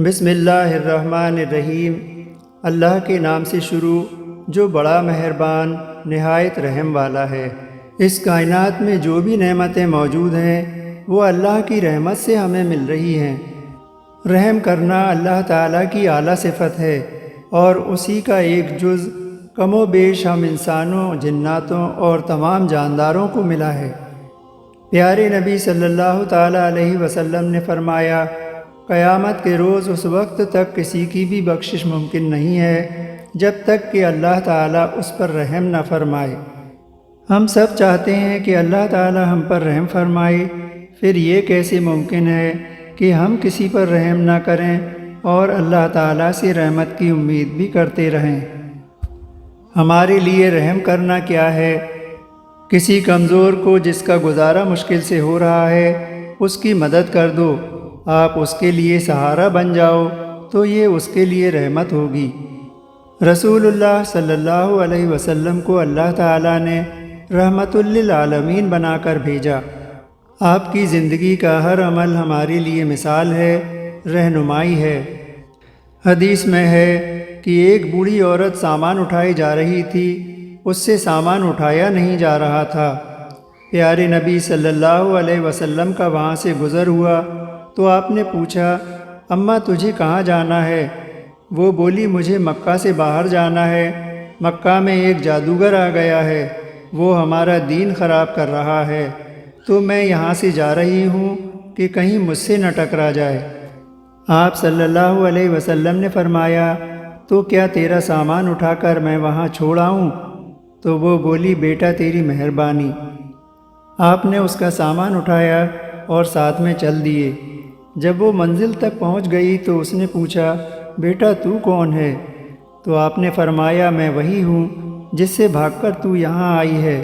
بسم اللہ الرحمن الرحیم۔ اللہ کے نام سے شروع جو بڑا مہربان نہایت رحم والا ہے۔ اس کائنات میں جو بھی نعمتیں موجود ہیں وہ اللہ کی رحمت سے ہمیں مل رہی ہیں۔ رحم کرنا اللہ تعالیٰ کی اعلیٰ صفت ہے اور اسی کا ایک جز کم و بیش ہم انسانوں، جناتوں اور تمام جانداروں کو ملا ہے۔ پیارے نبی صلی اللہ تعالیٰ علیہ وسلم نے فرمایا، قیامت کے روز اس وقت تک کسی کی بھی بخشش ممکن نہیں ہے جب تک کہ اللہ تعالیٰ اس پر رحم نہ فرمائے۔ ہم سب چاہتے ہیں کہ اللہ تعالیٰ ہم پر رحم فرمائے، پھر یہ کیسے ممکن ہے کہ ہم کسی پر رحم نہ کریں اور اللہ تعالیٰ سے رحمت کی امید بھی کرتے رہیں۔ ہمارے لیے رحم کرنا کیا ہے؟ کسی کمزور کو جس کا گزارا مشکل سے ہو رہا ہے اس کی مدد کر دو، آپ اس کے لیے سہارا بن جاؤ تو یہ اس کے لیے رحمت ہوگی۔ رسول اللہ صلی اللہ علیہ وسلم کو اللہ تعالیٰ نے رحمت للعالمین بنا کر بھیجا۔ آپ کی زندگی کا ہر عمل ہمارے لیے مثال ہے، رہنمائی ہے۔ حدیث میں ہے کہ ایک بوڑھی عورت سامان اٹھائی جا رہی تھی، اس سے سامان اٹھایا نہیں جا رہا تھا۔ پیارے نبی صلی اللہ علیہ وسلم کا وہاں سے گزر ہوا تو آپ نے پوچھا، اماں تجھے کہاں جانا ہے؟ وہ بولی، مجھے مکہ سے باہر جانا ہے، مکہ میں ایک جادوگر آ گیا ہے، وہ ہمارا دین خراب کر رہا ہے، تو میں یہاں سے جا رہی ہوں کہ کہیں مجھ سے نہ ٹکرا جائے۔ آپ صلی اللہ علیہ وسلم نے فرمایا، تو کیا تیرا سامان اٹھا کر میں وہاں چھوڑ آؤں؟ تو وہ بولی، بیٹا تیری مہربانی۔ آپ نے اس کا سامان اٹھایا اور ساتھ میں چل دیے۔ جب وہ منزل تک پہنچ گئی تو اس نے پوچھا، بیٹا تو کون ہے؟ تو آپ نے فرمایا، میں وہی ہوں جس سے بھاگ کر تو یہاں آئی ہے،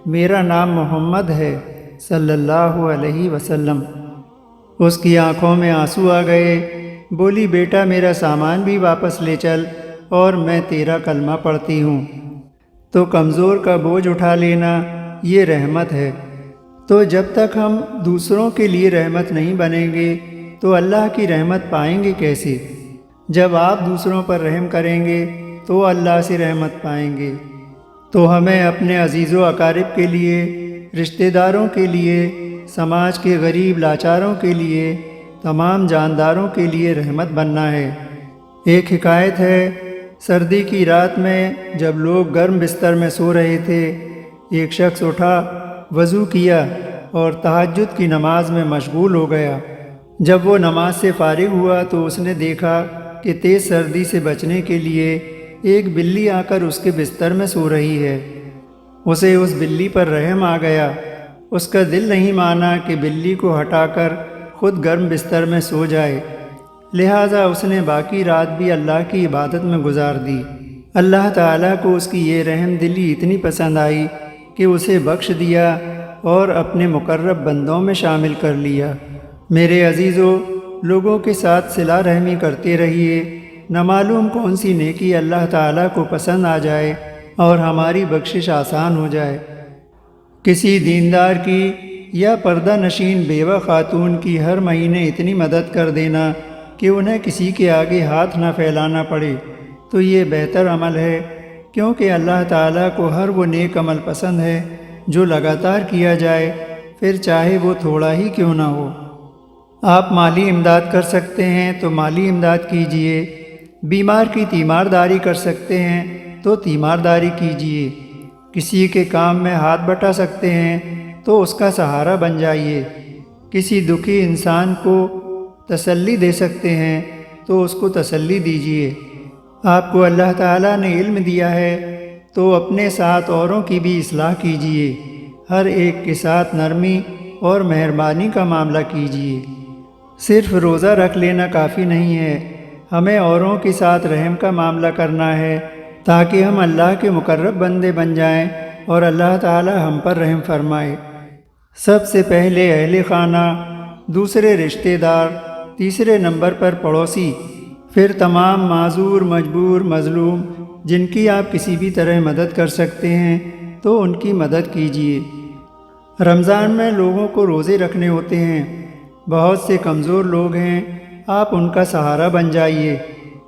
میرا نام محمد ہے صلی اللہ علیہ وسلم۔ اس کی آنکھوں میں آنسو آ گئے، بولی، بیٹا میرا سامان بھی واپس لے چل اور میں تیرا کلمہ پڑھتی ہوں۔ تو کمزور کا بوجھ اٹھا لینا یہ رحمت ہے۔ تو جب تک ہم دوسروں کے لیے رحمت نہیں بنیں گے تو اللہ کی رحمت پائیں گے کیسے؟ جب آپ دوسروں پر رحم کریں گے تو اللہ سے رحمت پائیں گے۔ تو ہمیں اپنے عزیز و اقارب کے لیے، رشتہ داروں کے لیے، سماج کے غریب لاچاروں کے لیے، تمام جانداروں کے لیے رحمت بننا ہے۔ ایک حکایت ہے، سردی کی رات میں جب لوگ گرم بستر میں سو رہے تھے، ایک شخص اٹھا، وضو کیا اور تہجد کی نماز میں مشغول ہو گیا۔ جب وہ نماز سے فارغ ہوا تو اس نے دیکھا کہ تیز سردی سے بچنے کے لیے ایک بلی آ کر اس کے بستر میں سو رہی ہے۔ اسے اس بلی پر رحم آ گیا۔ اس کا دل نہیں مانا کہ بلی کو ہٹا کر خود گرم بستر میں سو جائے، لہٰذا اس نے باقی رات بھی اللہ کی عبادت میں گزار دی۔ اللہ تعالیٰ کو اس کی یہ رحم دلی اتنی پسند آئی کہ اسے بخش دیا اور اپنے مقرب بندوں میں شامل کر لیا۔ میرے عزیزو، لوگوں کے ساتھ صلہ رحمی کرتے رہیے، نہ معلوم کون سی نیکی اللہ تعالیٰ کو پسند آ جائے اور ہماری بخشش آسان ہو جائے۔ کسی دیندار کی یا پردہ نشین بیوہ خاتون کی ہر مہینے اتنی مدد کر دینا کہ انہیں کسی کے آگے ہاتھ نہ پھیلانا پڑے تو یہ بہتر عمل ہے، کیونکہ اللہ تعالیٰ کو ہر وہ نیک عمل پسند ہے جو لگاتار کیا جائے، پھر چاہے وہ تھوڑا ہی کیوں نہ ہو۔ آپ مالی امداد کر سکتے ہیں تو مالی امداد کیجیے، بیمار کی تیمارداری کر سکتے ہیں تو تیمارداری کیجیے، کسی کے کام میں ہاتھ بٹا سکتے ہیں تو اس کا سہارا بن جائیے، کسی دکھی انسان کو تسلی دے سکتے ہیں تو اس کو تسلی دیجیے۔ آپ کو اللہ تعالیٰ نے علم دیا ہے تو اپنے ساتھ اوروں کی بھی اصلاح کیجیے، ہر ایک کے ساتھ نرمی اور مہربانی کا معاملہ کیجیے۔ صرف روزہ رکھ لینا کافی نہیں ہے، ہمیں اوروں کے ساتھ رحم کا معاملہ کرنا ہے تاکہ ہم اللہ کے مقرب بندے بن جائیں اور اللہ تعالی ہم پر رحم فرمائے۔ سب سے پہلے اہل خانہ، دوسرے رشتہ دار، تیسرے نمبر پر پڑوسی، پھر تمام معذور، مجبور، مظلوم جن کی آپ کسی بھی طرح مدد کر سکتے ہیں تو ان کی مدد کیجیے۔ رمضان میں لوگوں کو روزے رکھنے ہوتے ہیں، بہت سے کمزور لوگ ہیں آپ ان کا سہارا بن جائیے،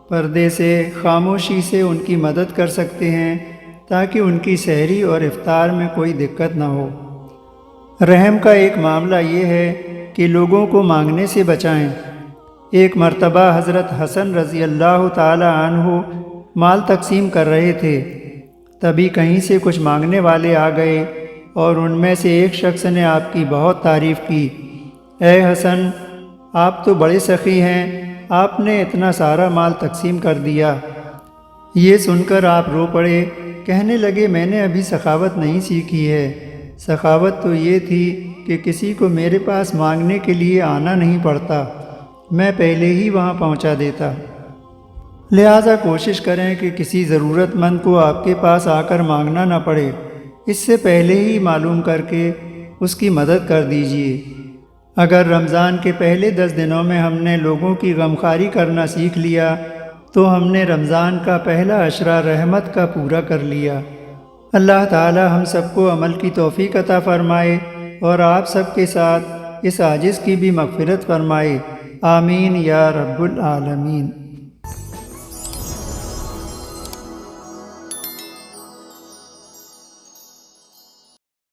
پردے سے خاموشی سے ان کی مدد کر سکتے ہیں تاکہ ان کی سحری اور افطار میں کوئی دقت نہ ہو۔ رحم کا ایک معاملہ یہ ہے کہ لوگوں کو مانگنے سے بچائیں۔ ایک مرتبہ حضرت حسن رضی اللہ تعالی عنہ مال تقسیم کر رہے تھے، تبھی کہیں سے کچھ مانگنے والے آ گئے اور ان میں سے ایک شخص نے آپ کی بہت تعریف کی۔ اے حسن، آپ تو بڑے سخی ہیں، آپ نے اتنا سارا مال تقسیم کر دیا۔ یہ سن کر آپ رو پڑے، کہنے لگے میں نے ابھی سخاوت نہیں سیکھی ہے، سخاوت تو یہ تھی کہ کسی کو میرے پاس مانگنے کے لیے آنا نہیں پڑتا، میں پہلے ہی وہاں پہنچا دیتا۔ لہٰذا کوشش کریں کہ کسی ضرورت مند کو آپ کے پاس آ کر مانگنا نہ پڑے، اس سے پہلے ہی معلوم کر کے اس کی مدد کر دیجیے۔ اگر رمضان کے پہلے 10 دنوں میں ہم نے لوگوں کی غمخواری کرنا سیکھ لیا تو ہم نے رمضان کا پہلا عشرہ رحمت کا پورا کر لیا۔ اللہ تعالی ہم سب کو عمل کی توفیق عطا فرمائے اور آپ سب کے ساتھ اس عاجز کی بھی مغفرت فرمائے، آمین یا رب العالمین۔